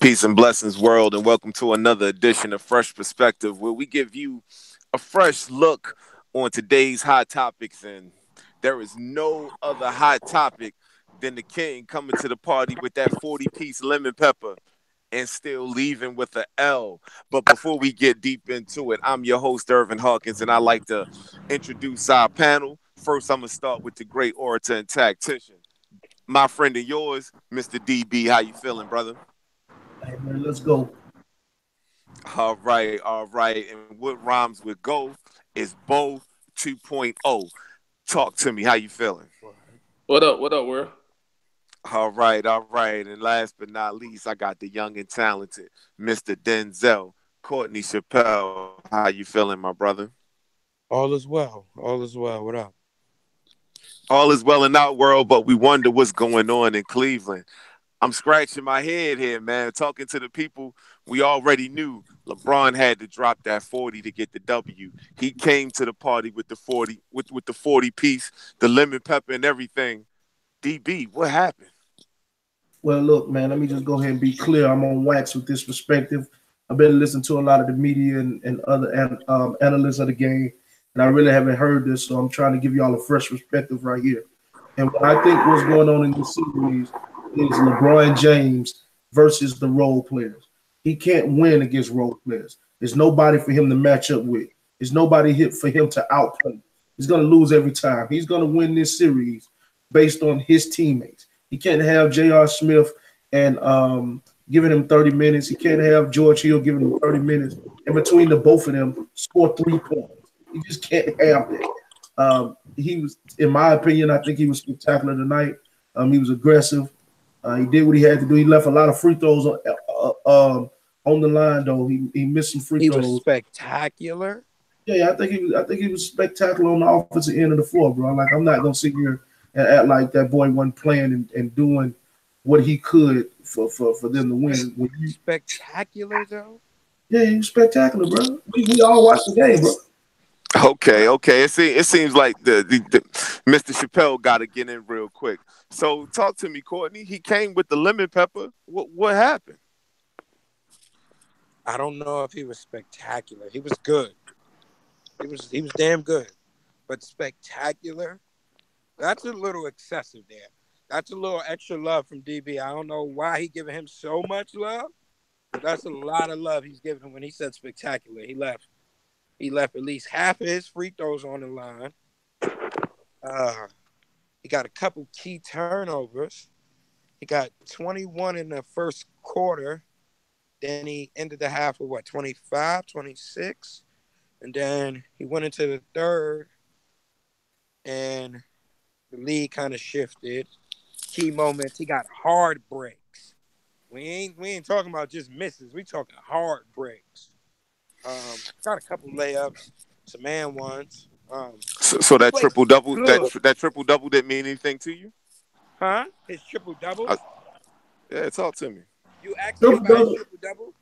Peace and blessings, world, and welcome to another edition of Fresh Perspective, where we give you a fresh look on today's hot topics. And there is no other hot topic than the king coming to the party with that 40-piece lemon pepper and still leaving with a L. But before we get deep into it, I'm your host, Irvin Hawkins, and I'd like to introduce our panel. First, I'm going to start with the great orator and tactician, my friend and yours, Mr. DB. How you feeling, brother? Hey man, let's go. All right, all right. And what rhymes with go is Bo 2.0. Talk to me. How you feeling? What up? What up, world? All right, all right. And last but not least, I got the young and talented Mr. Denzel Courtney Chappelle. How you feeling, my brother? All is well. All is well. What up? All is well in our world, but we wonder what's going on in Cleveland. I'm scratching my head here, man. Talking to the people, we already knew LeBron had to drop that 40 to get the W. He came to the party with the 40, with the 40 piece, the lemon pepper and everything. DB, what happened? Well, look, man, let me just go ahead and be clear. I'm on wax with this perspective. I've been listening to a lot of the media and other analysts of the game, and I really haven't heard this, so I'm trying to give y'all a fresh perspective right here. And what I think what's going on in this series is LeBron James versus the role players. He can't win against role players. There's nobody for him to match up with. There's nobody hit for him to outplay. He's going to lose every time. He's going to win this series based on his teammates. He can't have J.R. Smith and giving him 30 minutes. He can't have George Hill giving him 30 minutes. And between the both of them, score 3 points. You just can't have that. He was, in my opinion, I think he was spectacular tonight. He was aggressive. He did what he had to do. He left a lot of free throws on the line, though. He missed some free He throws. was spectacular. Yeah, I think he was. I think he was spectacular on the offensive end of the floor, bro. Like I'm not gonna sit here and act like that boy wasn't playing and doing what he could for them to win. Spectacular though. Yeah, he was spectacular, bro. We all watched the game, bro. Okay, okay. It seems like the Mr. Chappelle got to get in real quick. So talk to me, Courtney. He came with the lemon pepper. What happened? I don't know if he was spectacular. He was good. He was damn good. But spectacular, that's a little excessive there. That's a little extra love from DB. I don't know why he giving him so much love, but that's a lot of love he's giving him when he said spectacular. He left. He left at least half of his free throws on the line. He got a couple key turnovers. He got 21 in the first quarter. Then he ended the half with 25, 26. And then he went into the third, and the lead kind of shifted. Key moments, he got hard breaks. We ain't talking about just misses. We talking hard breaks. Got a couple layups, some man ones. So that Played triple double, good. that triple double didn't mean anything to you? Huh? His triple double. Yeah, talk to me. You asked me Triple about his double, triple double.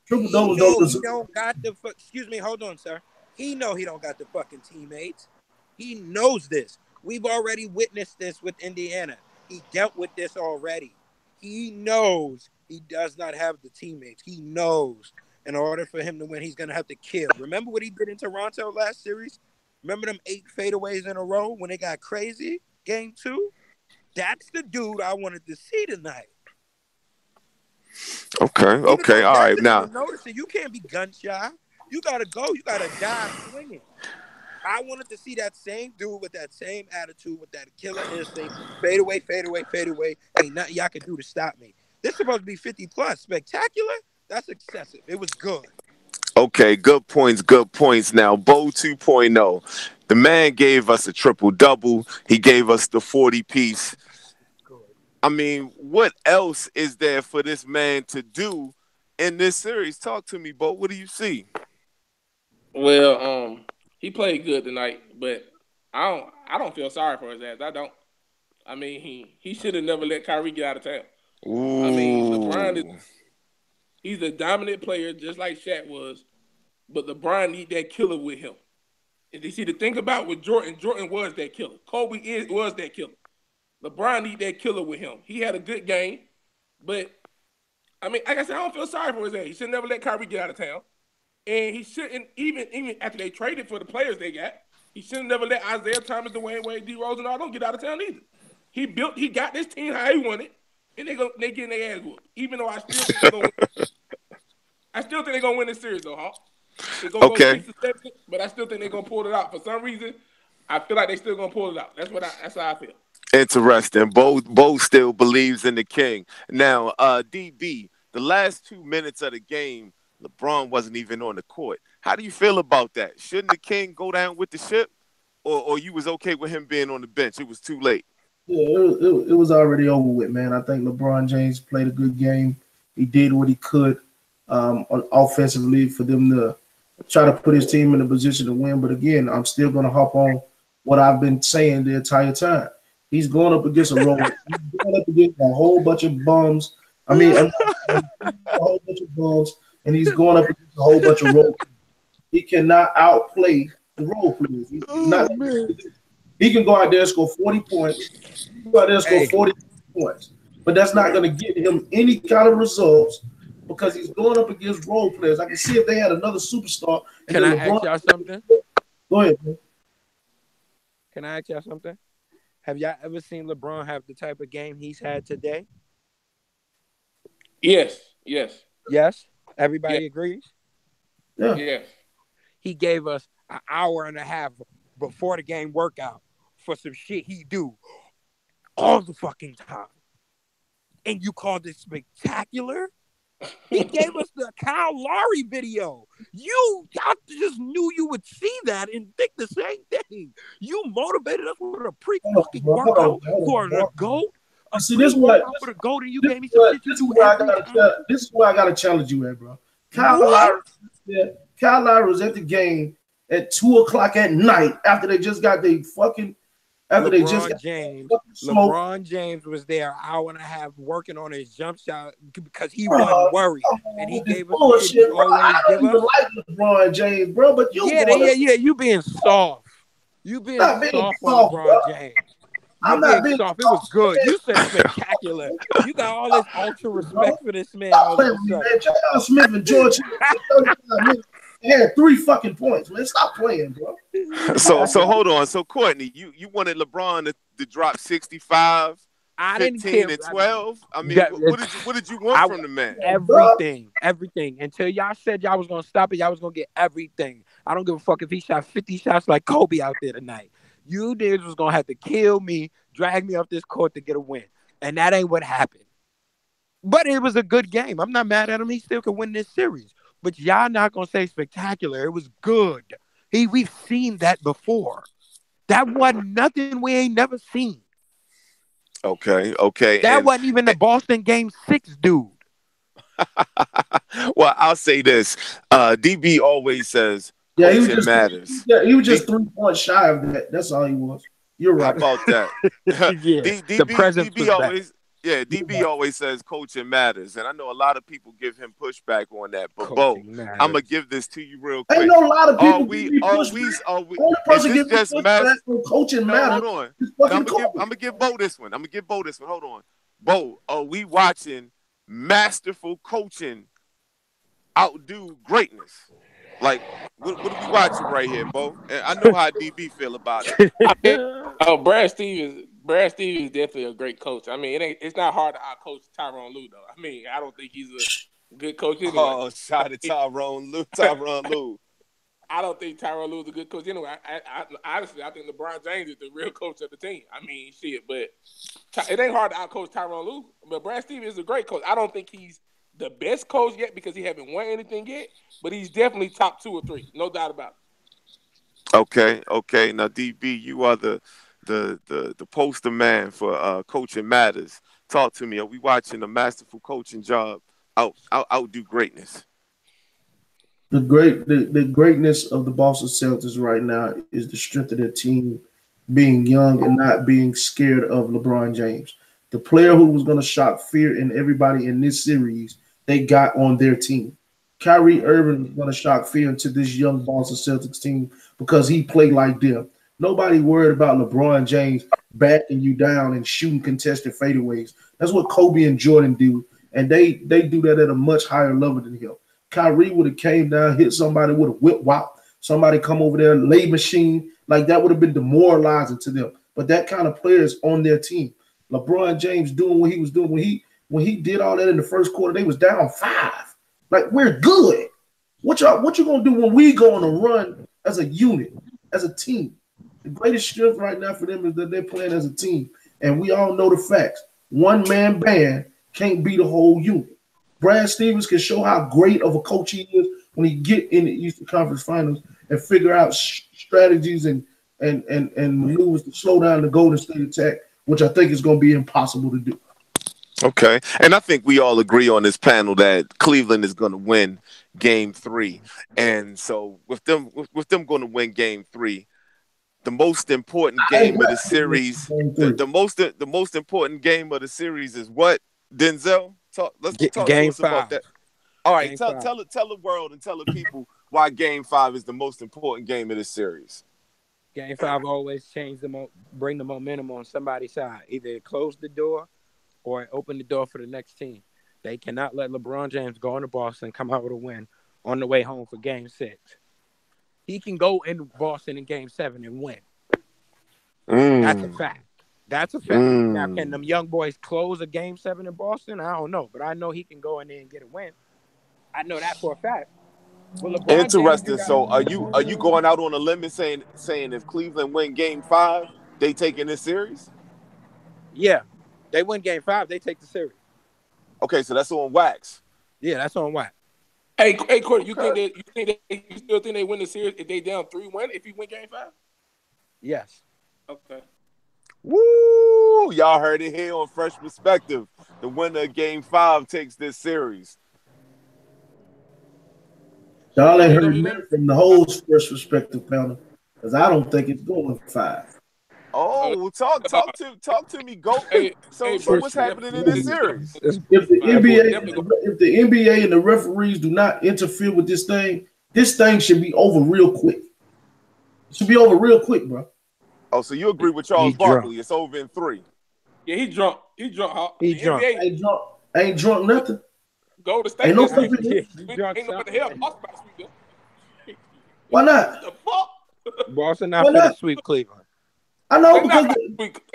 triple He doubles know don't he deserve. don't got the excuse me, hold on, sir. He know he don't got the fucking teammates. He knows this. We've already witnessed this with Indiana. He dealt with this already. He knows he does not have the teammates. He knows in order for him to win, he's gonna have to kill. Remember what he did in Toronto last series? Remember them 8 fadeaways in a row when it got crazy? Game 2? That's the dude I wanted to see tonight. Okay, Even okay, though all that's right. just Now, even noticing, you can't be gun shy. You gotta go. You gotta die swinging. I wanted to see that same dude with that same attitude, with that killer instinct. Fade away, fade away, fade away. Ain't nothing y'all can do to stop me. This supposed to be 50 plus. Spectacular? That's excessive. It was good. okay, good points, good points. Now, Bo 2.0. The man gave us a triple double. He gave us the 40 piece. Good. I mean, what else is there for this man to do in this series? Talk to me, Bo. What do you see? Well, he played good tonight, but I don't feel sorry for his ass. I don't. I mean, he should have never let Kyrie get out of town. I mean, LeBron is Ooh. he's a dominant player just like Shaq was, but LeBron need that killer with him. And you see the thing about with Jordan was that killer. Was that killer. LeBron need that killer with him. He had a good game, but I mean, like I said, I don't feel sorry for his ass. He should never let Kyrie get out of town. And he shouldn't, even after they traded for the players they got, he should have never let Isaiah Thomas, Dwayne Wade, D Rose, and all them get out of town either. He got this team how he wanted, and they getting their ass whooped. Even though I still think they're gonna win. I still think they're gonna win this series though, Hawk. They're gonna go 6-7, but I still think they're gonna pull it out. For some reason, I feel like they're still gonna pull it out. That's how I feel. Interesting. Bo still believes in the king. Now, DB, the last 2 minutes of the game, LeBron wasn't even on the court. How do you feel about that? Shouldn't the king go down with the ship, or you was okay with him being on the bench? It was too late. Yeah, it was already over with, man. I think LeBron James played a good game. He did what he could offensively for them to try to put his team in a position to win. But again, I'm still going to hop on what I've been saying the entire time. He's going up against a road. He's going up against a whole bunch of bums. I mean, a whole bunch of bums, and he's going up against a whole bunch of role players. He cannot outplay the role players. He can go out there and score 40 points. He can go out there and score 40 points. But that's not going to get him any kind of results because he's going up against role players. I can see if they had another superstar. Can I ask y'all something? Go ahead, man. Can I ask y'all something? Have y'all ever seen LeBron have the type of game he's had today? Yes. Yes? Everybody agrees? Yeah. Yes. He gave us an hour and a half before the game workout for some shit he do all the fucking time. And you called it spectacular? He gave us the Kyle Lowry video. Y'all just knew you would see that and think the same thing. You motivated us with a pre-fucking workout for the GOAT. See, this is what for the GOAT, and you gave me some shit you do every time. This is where I gotta challenge you at, bro. Kyle Lowry was at the game at 2:00 at night after they just got the fucking LeBron James was there an hour and a half working on his jump shot because he wasn't worried, and he gave us bullshit, bro. I don't even like LeBron James, bro. But you, you being soft. You being soft on LeBron James. I'm not being soft. It was good. You said spectacular. You got all this ultra respect for this man. All of a sudden. J.R. Smith and George had 3 fucking points, man. Stop playing, bro. So hold on. So Courtney, you wanted LeBron to drop 65, 15, and 12. I mean, what did you want from the man? Everything. Until y'all said y'all was gonna stop it, y'all was gonna get everything. I don't give a fuck if he shot 50 shots like Kobe out there tonight. You dudes was gonna have to kill me, drag me off this court to get a win, and that ain't what happened. But it was a good game. I'm not mad at him. He still could win this series. But y'all not gonna say spectacular. It was good. We've seen that before. That wasn't nothing we ain't never seen. Okay. That wasn't even the Boston Game 6 dude. Well, I'll say this. DB always says it matters. Yeah, he was just 3 points shy of that. That's all he was. You're right. How about that? The presence DB always. Yeah, DB always says coaching matters, and I know a lot of people give him pushback on that. But Bo, I'm gonna give this to you real quick. Ain't no lot of people. Only person giving pushback on coaching matters. Hold on, I'm gonna give Bo this one. Hold on, Bo. Are we watching masterful coaching outdo greatness? Like, what are we watching right here, Bo? And I know how DB feel about it. Brad Stevens is definitely a great coach. I mean, it's not hard to out-coach Tyronn Lue, though. I mean, I don't think he's a good coach anyway. Oh, shout at Tyronn Lue. I don't think Tyronn Lue is a good coach anyway. I honestly, I think LeBron James is the real coach of the team. I mean, shit, but it ain't hard to out-coach Tyronn Lue. But Brad Stevens is a great coach. I don't think he's the best coach yet because he haven't won anything yet, but he's definitely top 2 or 3, no doubt about it. Okay. Now, DB, you are the poster man for coaching matters. Talk to me. Are we watching a masterful coaching job outdo greatness? The greatness of the Boston Celtics right now is the strength of their team being young and not being scared of LeBron James. The player who was going to shock fear in everybody in this series, they got on their team. Kyrie Irving was going to shock fear into this young Boston Celtics team because he played like them. Nobody worried about LeBron James backing you down and shooting contested fadeaways. That's what Kobe and Jordan do, and they do that at a much higher level than him. Kyrie would have came down, hit somebody with a whip whop, somebody come over there, lay machine, like that would have been demoralizing to them. But that kind of player is on their team. LeBron James doing what he was doing when he did all that in the first quarter, they was down 5. Like, we're good. What you gonna do when we go on a run as a unit, as a team? The greatest strength right now for them is that they're playing as a team. And we all know the facts. One-man band can't beat a whole unit. Brad Stevens can show how great of a coach he is when he get in the Eastern Conference Finals and figure out strategies and maneuvers to slow down the Golden State attack, which I think is going to be impossible to do. Okay. And I think we all agree on this panel that Cleveland is going to win Game 3. And so with them going to win Game 3, the most important game of the series, the most important game of the series is what, Denzel? Let's talk Game to us 5 about that. All right, tell the world and tell the people why Game 5 is the most important game of this series. Game 5 always bring the momentum on somebody's side. Either it close the door or it open the door for the next team. They cannot let LeBron James go into Boston and come out with a win on the way home for Game 6. He can go into Boston in Game 7 and win. That's a fact. That's a fact. Now, can them young boys close a Game 7 in Boston? I don't know. But I know he can go in there and get a win. I know that for a fact. Interesting. So are you going out on a limb and saying if Cleveland win Game 5, they taking this series? Yeah. They win Game 5, they take the series. Okay, so that's on wax. Yeah, that's on wax. Hey, Courtney, you still think they win the series if they down 3-1 if you win Game 5? Yes. Okay. Woo! Y'all heard it here on Fresh Perspective. The winner of Game 5 takes this series. Y'all ain't heard nothing from the whole Fresh Perspective panel, because I don't think it's going 5. Oh, talk to me, Go. So what's happening in this series? If the NBA and the referees do not interfere with this thing should be over real quick. It should be over real quick, bro. Oh, so you agree with Charles Barkley? It's over in 3. Yeah, he drunk. He drunk. He drunk. Ain't drunk nothing. Go to state. Ain't no ain't stuff. the hell Boston about to sweep them. Why not? The fuck? Boston not going to sweep Cleveland. I know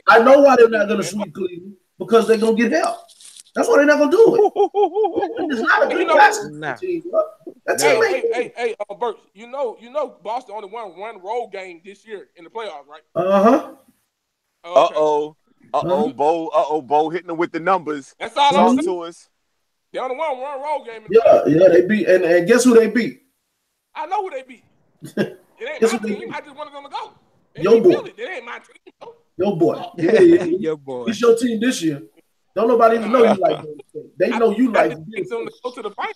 I know why they're not going to sweep Cleveland, because they're going to get help. That's why they're not going to do it. It's not a good basketball team, bro. Hey, Bert, you know Boston only won one road game this year in the playoffs, right? Okay. Bo hitting them with the numbers. That's all I'm saying. To us. They only won one road game. Yeah, they beat, and guess who they beat? I know who they beat. It ain't my team. I just wanted them to go. Your boy. It ain't my team. Though. Your boy. Your boy. It's your team this year. Don't nobody even know you like them. They know you like them. Them to go to the final.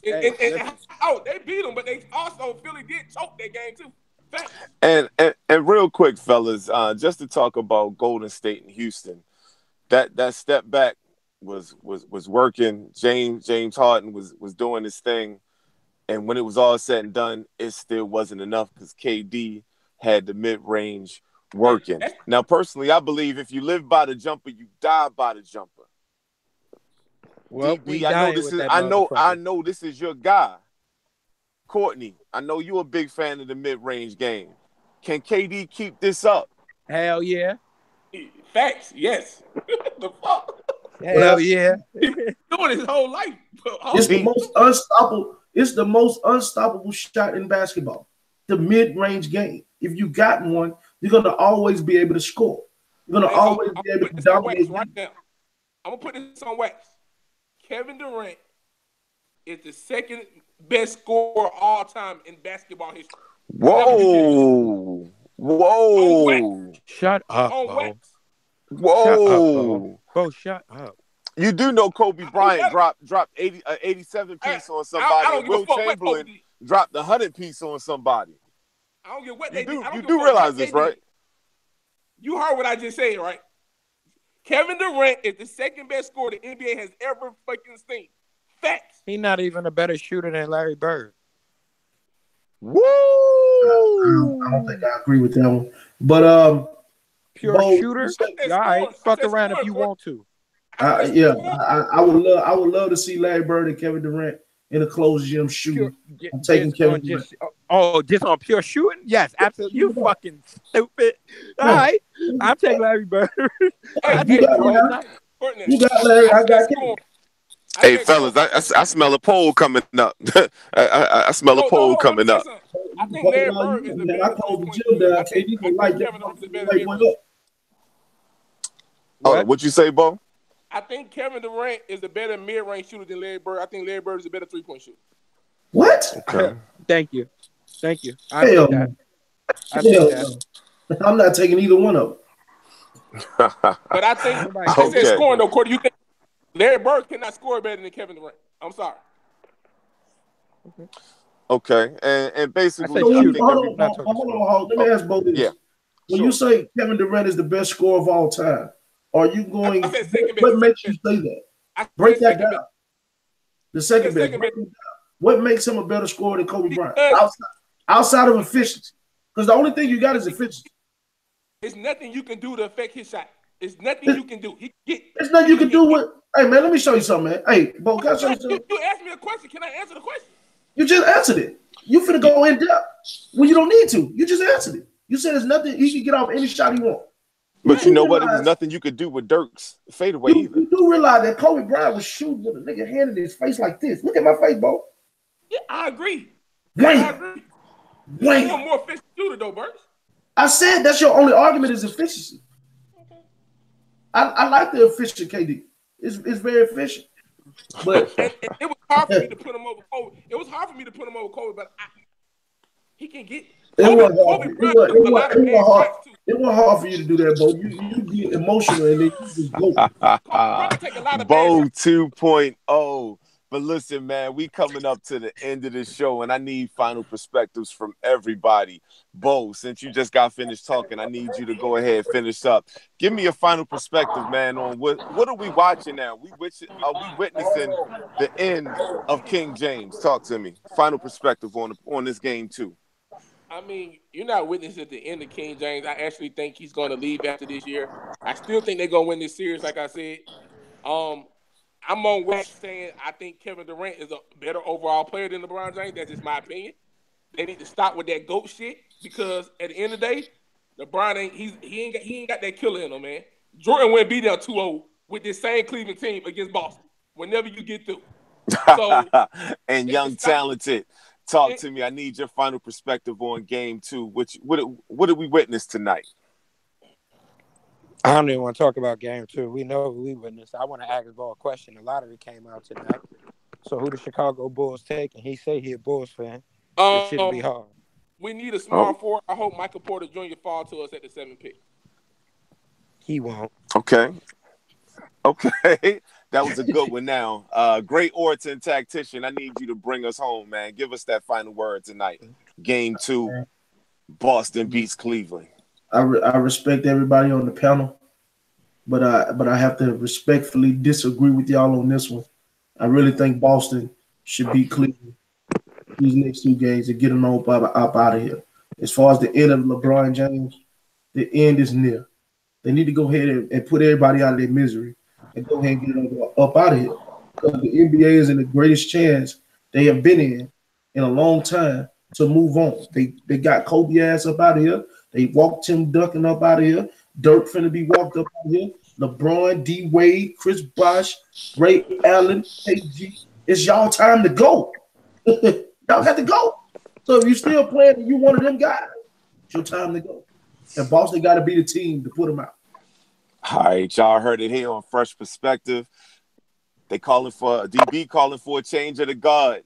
They beat them, but they also Philly did choke that game too. And real quick, fellas, just to talk about Golden State and Houston, that step back was working. James Harden was doing his thing, and when it was all said and done, it still wasn't enough because KD had the mid-range working. Now, personally, I believe if you live by the jumper, you die by the jumper. Well, I know this is your guy. Courtney, I know you're a big fan of the mid-range game. Can KD keep this up? Hell yeah. Facts, yes. The fuck? Hell yeah. Doing his whole life. It's the most unstoppable. It's the most unstoppable shot in basketball. The mid-range game. If you got one, you're gonna always be able to score. You're gonna always be able to dominate. Right now. I'm gonna put this on wax. Kevin Durant is the second best scorer all time in basketball history. Whoa. Shut up, Bo. Whoa. Bo, shut up. You do know Kobe Bryant dropped 87 piece on somebody. Will Chamberlain dropped the 100 piece on somebody. I don't get what they do. You do realize this, right? You heard what I just said, right? Kevin Durant is the second best scorer the NBA has ever fucking seen. Facts. He's not even a better shooter than Larry Bird. Woo! I don't think I agree with that one. But pure shooter? Y'all ain't fuck around if you want to. I would love to see Larry Bird and Kevin Durant in a closed gym shooting. I'm taking Kevin Durant. Just on pure shooting? Yes, absolutely. You fucking stupid. All right. I'm taking Larry Bird. You got Larry, I got Kevin. Hey, fellas, I smell a poll coming up. I smell a poll coming up. I think Larry Bird is the better three-point. What you say, Bo? I think Kevin Durant is a better mid-range shooter than Larry Bird. I think Larry Bird is a better three-point shooter. What? Okay. Thank you. I think that. I'm not taking either one of them. But I think I said scoring though, Cordy. You think Larry Bird cannot score better than Kevin Durant? I'm sorry. Okay, and basically, hold on. Let me ask both of this. When you say Kevin Durant is the best scorer of all time, are you going? What makes you say that? Break that down. The second best. What makes him a better scorer than Kobe Bryant? Outside of efficiency, because the only thing you got is efficiency. There's nothing you can do to affect his shot. There's nothing you can do. There's nothing you can do with. Hey man, let me show you something, man. Hey, Bo, can I show you something? You asked me a question. Can I answer the question? You just answered it. You finna go in depth when you don't need to. You just answered it. You said there's nothing he can get off any shot he wants. But you know what? There's nothing you could do with Dirk's fadeaway either. You do realize that Kobe Bryant was shooting with a nigga hand in his face like this. Look at my face, Bo. Yeah, I agree. Wait. You're a more efficient shooter, though, Bert. I said that's your only argument is efficiency. Okay. I like the efficient KD. It's very efficient. But it was hard for me to put him over Kobe. It was hard for me to put him over Kobe, but he can get. It wasn't hard for you to do that, Bo. You get emotional and then you just go. Bo 2.0. But listen, man, we coming up to the end of this show, and I need final perspectives from everybody. Bo, since you just got finished talking, I need you to go ahead and finish up. Give me a final perspective, man, on what are we watching now? Are we witnessing the end of King James? Talk to me. Final perspective on this game, too. I mean, you're not witnessing the end of King James. I actually think he's going to leave after this year. I still think they're going to win this series, like I said. I'm on wax saying I think Kevin Durant is a better overall player than LeBron James. That's just my opinion. They need to stop with that GOAT shit because at the end of the day, LeBron he ain't got that killer in him, man. Jordan wouldn't be there 2-0 with this same Cleveland team against Boston whenever you get through. So, and young, talented. Talk to me. I need your final perspective on game 2. What did we witness tonight? I don't even want to talk about game 2. We know what we witnessed. I want to ask Bo a question. The lottery came out tonight. So who the Chicago Bulls take? And he say he a Bulls fan. It shouldn't be hard. We need a small forward. I hope Michael Porter Jr. fall to us at the 7th pick. He won't. Okay. That was a good one now. Great orator and tactician. I need you to bring us home, man. Give us that final word tonight. Game 2, Boston beats Cleveland. I respect everybody on the panel, but I have to respectfully disagree with y'all on this one. I really think Boston should beat Cleveland these next 2 games and get them up out of here. As far as the end of LeBron James, the end is near. They need to go ahead and put everybody out of their misery and go ahead and get them up out of here. Because the NBA is in the greatest chance they have been in a long time to move on. They got Kobe ass up out of here. They walked Tim Duncan up out of here. Dirk finna be walked up out of here. LeBron, D. Wade, Chris Bosh, Ray Allen, KG. It's y'all time to go. Y'all got to go. So if you still playing and you one of them guys, it's your time to go. And Boston got to be the team to put them out. All right, y'all heard it here on Fresh Perspective. They calling for DB calling for a change of the guard.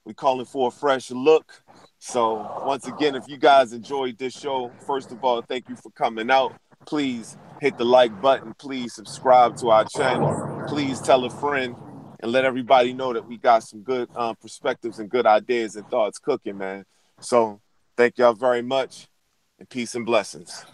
We calling for a fresh look. So once again, if you guys enjoyed this show, first of all, thank you for coming out. Please hit the like button. Please subscribe to our channel. Please tell a friend and let everybody know that we got some good perspectives and good ideas and thoughts cooking, man. So thank y'all very much and peace and blessings.